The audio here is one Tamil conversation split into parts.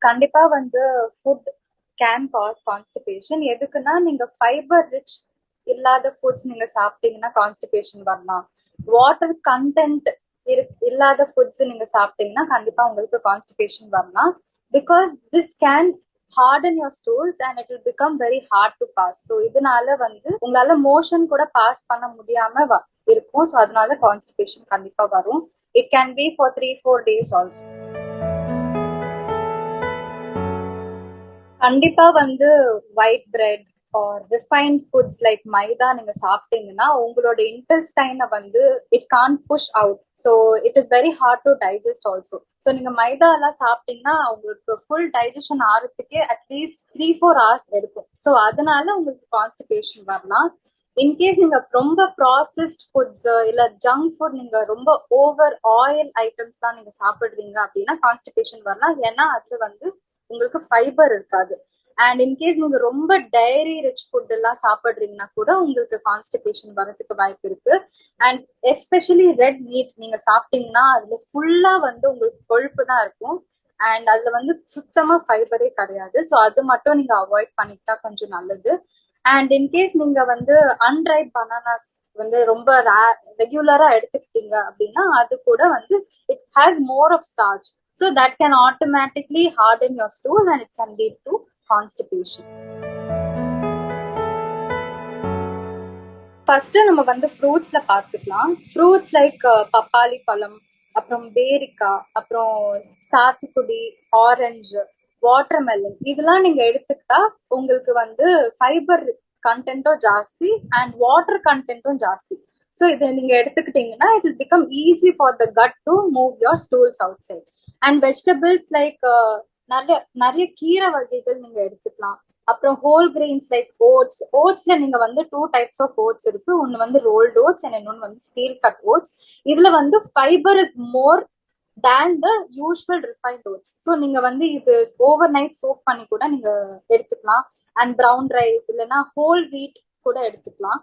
கண்டிப்பா வந்து ஃபுட் கேன் காஸ் கான்ஸ்டிபேஷன். எதுக்குன்னா நீங்க ஃபைபர் ரிச் இல்லாத ஃபுட்ஸ் நீங்க சாப்பிட்டீங்கன்னா கான்ஸ்டிபேஷன் வரலாம். வாட்டர் கண்டென்ட் இல்லாத ஃபுட்ஸ் நீங்க சாப்பிட்டீங்கன்னா கண்டிப்பா உங்களுக்கு கான்ஸ்டிபேஷன் வரலாம். Because this can harden your stools and it will become very hard to pass. So இதனால வந்து உங்களால மோஷன் கூட பாஸ் பண்ண முடியாம இருக்கும். ஸோ அதனால கான்ஸ்டிபேஷன் கண்டிப்பா வரும். It can be for 3-4 days also. கண்டிப்பா வந்து white bread or refined foods like maida நீங்க சாப்பிட்டீங்கன்னா உங்களோட இன்டெஸ்டைனை வந்து it can push out. So it is very hard to digest also. So நீங்க மைதா எல்லாம் சாப்பிட்டீங்கன்னா உங்களுக்கு ஃபுல் டைஜஷன் ஆகிறதுக்கே அட்லீஸ்ட் 3-4 hours எடுக்கும். ஸோ அதனால உங்களுக்கு கான்ஸ்டிபேஷன் வரலாம். இன்கேஸ் நீங்க ரொம்ப ப்ராசஸ்ட் ஃபுட்ஸ் இல்ல ஜங்க் ஃபுட் நீங்க ரொம்ப ஓவர் ஆயில் ஐட்டம்ஸ் தான் நீங்க சாப்பிடுறீங்க அப்படின்னா கான்ஸ்டிபேஷன் வரலாம். ஏன்னா அதுல வந்து உங்களுக்கு ஃபைபர் இருக்காது. அண்ட் இன்கேஸ் நீங்க ரொம்ப டைரி ரிச் ஃபுட் எல்லாம் சாப்பிடுறீங்கன்னா கூட உங்களுக்கு கான்ஸ்டிபேஷன் வரதுக்கு வாய்ப்பு இருக்கு. அண்ட் எஸ்பெஷலி ரெட் மீட் நீங்க சாப்பிட்டீங்கன்னா அதுல ஃபுல்லா வந்து உங்களுக்கு கொழுப்பு தான் இருக்கும். அண்ட் அதுல வந்து சுத்தமா ஃபைபரே கிடையாது. ஸோ அது மட்டும் நீங்க அவாய்ட் பண்ணிட்டா கொஞ்சம் நல்லது. அண்ட் இன்கேஸ் நீங்க வந்து அன்ரைப் பனானாஸ் வந்து ரொம்ப ரெகுலரா எடுத்துக்கிட்டீங்க அப்படின்னா அது கூட வந்து it has more of starch. So that can automatically harden your stool and it can lead to constipation. First நம்ம வந்து ஃப்ரூட்ஸ்ல பார்த்துக்கலாம். ஃப்ரூட்ஸ் லைக் பப்பாளி பழம், அப்புறம் பேரிக்காய், அப்புறம் சாத்துக்குடி, ஆரஞ்சு, வாட்டர்மெலன் இதெல்லாம் நீங்க எடுத்துக்கிட்டா உங்களுக்கு வந்து ஃபைபர் கண்டென்ட்டும் ஜாஸ்தி அண்ட் வாட்டர் கண்டென்ட்டும் ஜாஸ்தி. ஸோ இதை நீங்க எடுத்துக்கிட்டீங்கன்னா it will become easy for the gut to move your stools outside. And vegetables like நிறைய கீரை வகைகள் நீங்க எடுத்துக்கலாம். அப்புறம் ஹோல் கிரெயின்ஸ் லைக் ஓட்ஸ்ல நீங்க வந்து 2 types ஆஃப் ஓட்ஸ் இருக்கு. ஒன்னு வந்து ரோல்ட் ஓட்ஸ் அண்ட் இன்னொன்னு வந்து ஸ்டீல் கட் ஓட்ஸ். இதுல வந்து fibre is more than the usual refined oats. So நீங்க வந்து இது ஓவர் நைட் சோக் பண்ணி கூட நீங்க எடுத்துக்கலாம். அண்ட் ப்ரௌன் ரைஸ் இல்லைன்னா ஹோல் வீட் கூட எடுத்துக்கலாம்.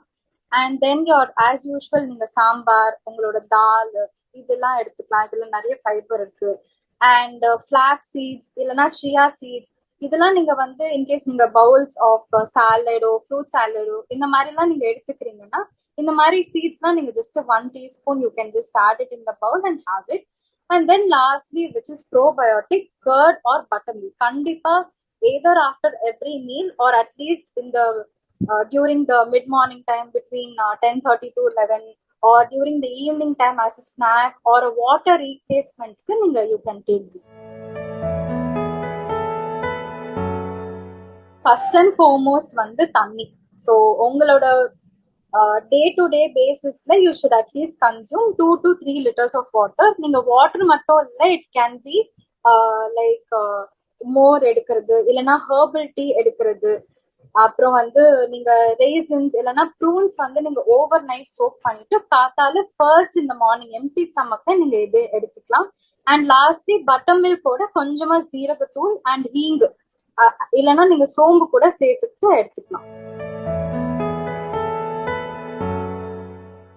And then your as usual நீங்க சாம்பார், உங்களோட தால் இதெல்லாம் எடுத்துக்கலாம். இதுல நிறைய ஃபைபர் இருக்கு. அண்ட் ஃபிளாக்ஸ் சீட்ஸ் இல்லைன்னா சியா சீட்ஸ் இதெல்லாம் நீங்க வந்து இன்கேஸ் நீங்க பவுல்ஸ் ஆஃப் சாலடோ ஃப்ரூட் சாலடோ இந்த மாதிரி எல்லாம் நீங்க எடுத்துக்கிறீங்கன்னா இந்த மாதிரி சீட்ஸ்லாம் நீங்க just 1 teaspoon you can just add it in the bowl and have it. And then lastly which is probiotic curd or buttermilk. கண்டிப்பா either after every meal or at least in the during the mid morning time between 10:30 to 11 or during the evening time as a snack or a water replacement you can take this. First and foremost வந்து தண்ணி. ஸோ உங்களோட டே டு டே பேசிஸ்ல you should at least consume 2 to 3 liters of water. நீங்க வாட்டர் மட்டும் இல்லை, இட் கேன் பி லைக் மோர் எடுக்கிறது இல்லைன்னா ஹெர்பல் டீ எடுக்கிறது. அப்புறம் வந்து நீங்க ரேசின்ஸ் இல்லைன்னா ப்ரூன்ஸ் வந்து நீங்க ஓவர் நைட் சோக் பண்ணிட்டு காத்தால ஃபர்ஸ்ட் இந்த மார்னிங் எம்டி ஸ்டமக்ல நீங்க இது எடுத்துக்கலாம். அண்ட் லாஸ்ட்லி பட்டர் மில்கோட கொஞ்சமா சீரகத்தூள் அண்ட் ஹீங் இல்லைன்னா நீங்க சோம்பு கூட சேர்த்துட்டு எடுத்துக்கலாம்.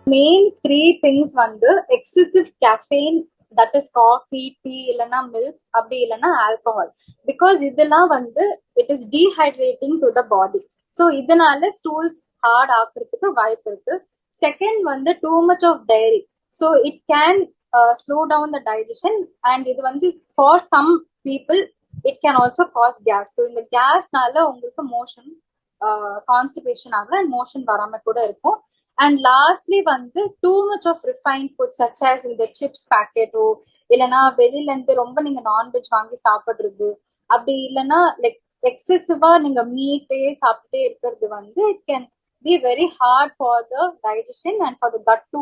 மெயின் 3 things வந்து excessive caffeine, that is coffee, tea இல்லைன்னா மில்க், அப்படி இல்லைன்னா ஆல்கஹால். பிகாஸ் இதெல்லாம் வந்து it is dehydrating to the body. So இதனால ஸ்டூல்ஸ் ஹார்ட் ஆக்குறதுக்கு வாய்ப்பு இருக்கு. செகண்ட் வந்து too much of dairy. So it can slow down the digestion and இது வந்து for some people it can also cause gas. So இந்த கேஸ்னால உங்களுக்கு மோஷன் கான்ஸ்டிபேஷன் ஆகல அண்ட் மோஷன் வராம கூட இருக்கும். அண்ட் லாஸ்ட்லி வந்து too much of refined food such as இந்த சிப்ஸ் பேக்கெட்டோ இல்லைன்னா வெளியில இருந்து ரொம்ப நீங்க நான்வெஜ் வாங்கி சாப்பிடுறது, அப்படி இல்லைன்னா லைக் எக்ஸசிவா நீங்க மீட்டே சாப்பிட்டே இருக்கிறது வந்து it can be very hard for the digestion and for the gut to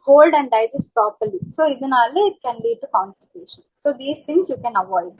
hold and digest properly. So இதனால it can lead to constipation. So these things you can avoid.